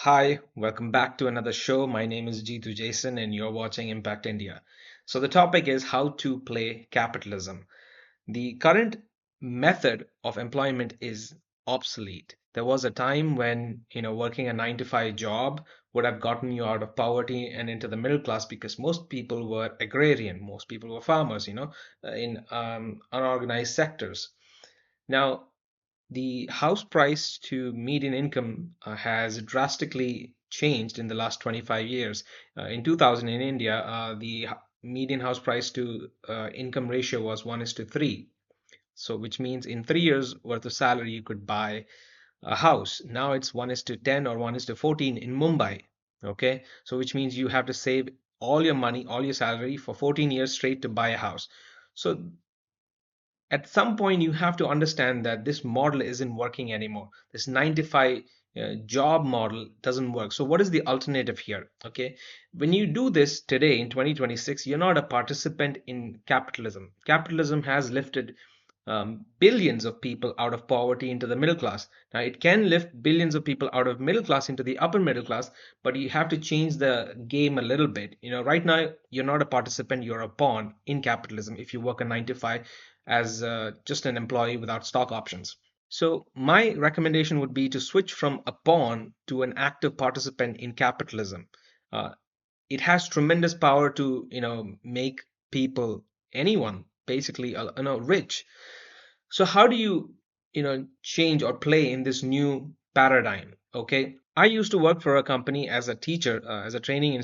Hi, welcome back to another show. My name is Jeetu Jason, and you're watching Impact India. So, the topic is how to play capitalism. The current method of employment is obsolete. There was a time when, working a 9 to 5 job would have gotten you out of poverty and into the middle class because most people were agrarian, most people were farmers, in unorganized sectors. Now, the house price to median income has drastically changed in the last 25 years. In 2000 in India, the median house price to income ratio was 1 is to 3. So, which means in 3 years worth of salary, you could buy a house. Now it's 1 is to 10 or 1 is to 14 in Mumbai. Okay. So, which means you have to save all your money, all your salary for 14 years straight to buy a house. So at some point you have to understand that this model isn't working anymore. This 9 to 5 job model doesn't work. So what is the alternative here? Okay, when you do this today in 2026, you're not a participant in capitalism. Capitalism has lifted billions of people out of poverty into the middle class. Now it can lift billions of people out of middle class into the upper middle class, but you have to change the game a little bit. Right now you're not a participant, you're a pawn in capitalism if you work a 9 to 5 as just an employee without stock options. So my recommendation would be to switch from a pawn to an active participant in capitalism. Uh, it has tremendous power to make people, anyone, basically, rich. So how do you change or play in this new paradigm? Okay, I used to work for a company as a teacher, as a training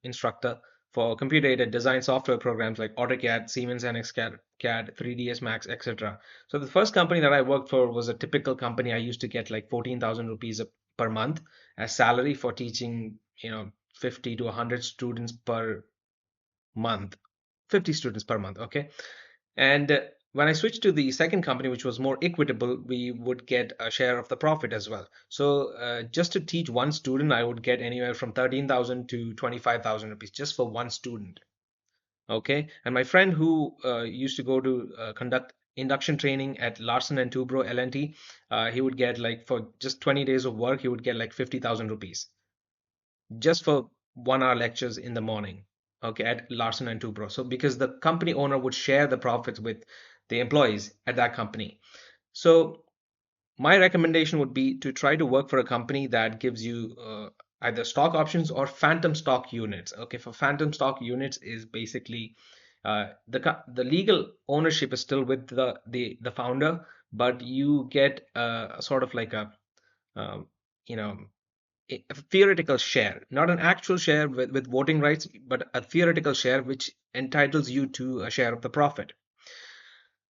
instructor for computer-aided design software programs like AutoCAD, Siemens NX CAD, 3ds Max, etc. So the first company that I worked for was a typical company. I used to get like 14,000 rupees per month as salary for teaching 50 to 100 students per month. 50 students per month. Okay. And when I switched to the second company, which was more equitable, we would get a share of the profit as well. So just to teach one student, I would get anywhere from 13,000 to 25,000 rupees just for one student. Okay. And my friend who used to go to conduct induction training at Larsen and Toubro L&T, he would get, like, for just 20 days of work, he would get like 50,000 rupees just for 1 hour lectures in the morning, okay, at Larsen and Toubro. So because the company owner would share the profits with the employees at that company. So my recommendation would be to try to work for a company that gives you either stock options or phantom stock units. Okay, for phantom stock units is basically the legal ownership is still with the founder, but you get sort of like a um, you know a theoretical share, not an actual share with voting rights, but a theoretical share which entitles you to a share of the profit.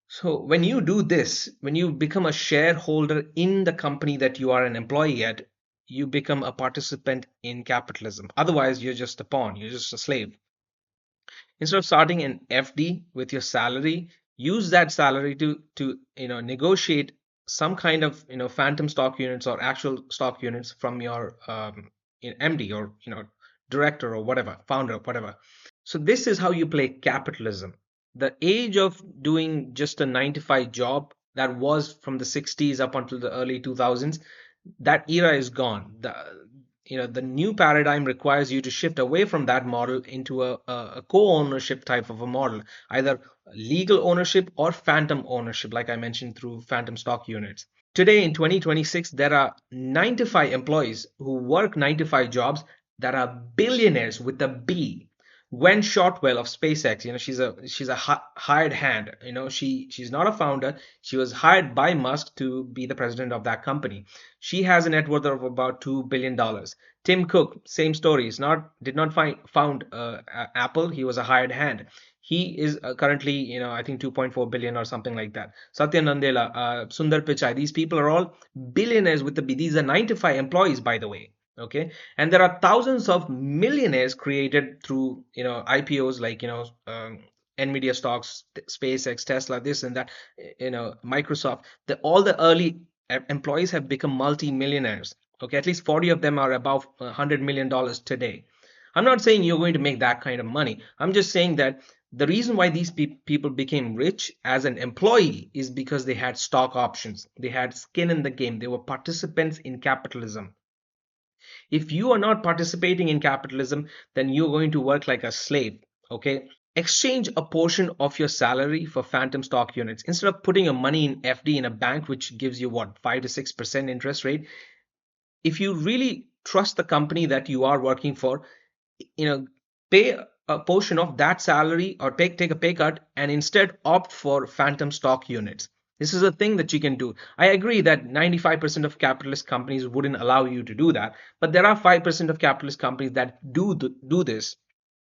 So when you do this, when you become a shareholder in the company that you are an employee at, you become a participant in capitalism. Otherwise, you're just a pawn, you're just a slave. Instead of starting an FD with your salary, use that salary to negotiate some kind of phantom stock units or actual stock units from your MD or director or whatever, founder, whatever. So this is how you play capitalism. The age of doing just a 9 to 5 job that was from the 60s up until the early 2000s, that era is gone. The new paradigm requires you to shift away from that model into a co-ownership type of a model, either legal ownership or phantom ownership, like I mentioned, through phantom stock units. Today in 2026, there are 9 to 5 employees who work 9 to 5 jobs that are billionaires with a B. Gwen Shotwell of SpaceX, she's a hired hand. She's not a founder. She was hired by Musk to be the president of that company. She has a net worth of about $2 billion. Tim Cook, same story. Did not found Apple. He was a hired hand. He is currently, I think 2.4 billion or something like that. Satya Nadella, Sundar Pichai, these people are all billionaires with the B. These are 9 to 5 employees, by the way. Okay, and there are thousands of millionaires created through IPOs, like Nvidia stocks, SpaceX, Tesla, this and that, Microsoft. All the early employees have become multi-millionaires. Okay, at least 40 of them are above $100 million today. I'm not saying you're going to make that kind of money. I'm just saying that the reason why these people became rich as an employee is because they had stock options. They had skin in the game. They were participants in capitalism. If you are not participating in capitalism, then you're going to work like a slave. Okay. Exchange a portion of your salary for phantom stock units. Instead of putting your money in FD in a bank, which gives you what, 5 to 6% interest rate, if you really trust the company that you are working for, you know, pay a portion of that salary or take a pay cut and instead opt for phantom stock units. This is a thing that you can do. I agree that 95% of capitalist companies wouldn't allow you to do that, but there are 5% of capitalist companies that do this,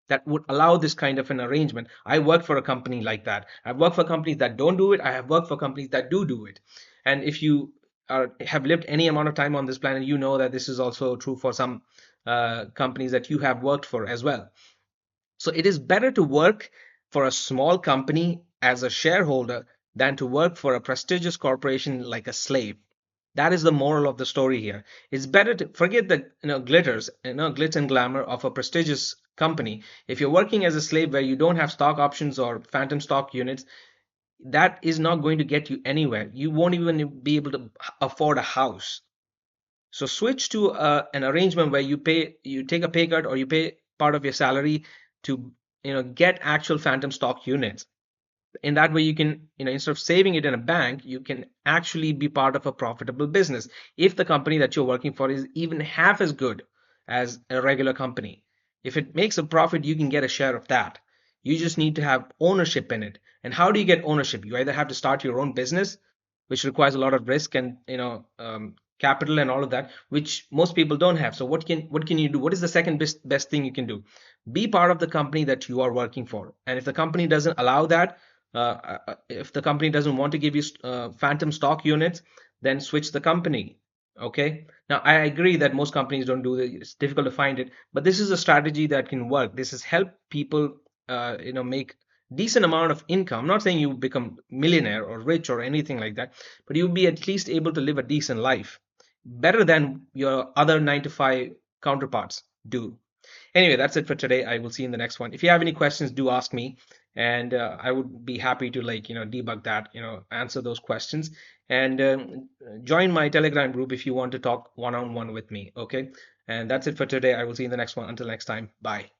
that would allow this kind of an arrangement. I work for a company like that. I've worked for companies that don't do it. I have worked for companies that do it. And if you have lived any amount of time on this planet, you know that this is also true for some companies that you have worked for as well. So it is better to work for a small company as a shareholder than to work for a prestigious corporation like a slave. That is the moral of the story here. It's better to forget the glitz and glamour of a prestigious company. If you're working as a slave where you don't have stock options or phantom stock units, that is not going to get you anywhere. You won't even be able to afford a house. So switch to an arrangement where you take a pay cut or you pay part of your salary to get actual phantom stock units. In that way, you can, instead of saving it in a bank, you can actually be part of a profitable business. If the company that you're working for is even half as good as a regular company, if it makes a profit, you can get a share of that. You just need to have ownership in it. And how do you get ownership? You either have to start your own business, which requires a lot of risk and capital and all of that, which most people don't have. So what can you do? What is the second best thing you can do? Be part of the company that you are working for. And if the company doesn't allow that, if the company doesn't want to give you phantom stock units, then switch the company. Okay. Now I agree that most companies don't do it. It's difficult to find it, but this is a strategy that can work. This has helped people, make decent amount of income. I'm not saying you become millionaire or rich or anything like that, but you'll be at least able to live a decent life, better than your other 9 to 5 counterparts do. Anyway, that's it for today. I will see you in the next one. If you have any questions, do ask me, and I would be happy to debug that, answer those questions, and join my Telegram group if you want to talk one on one with me. Okay, and that's it for today. I will see you in the next one. Until next time, bye.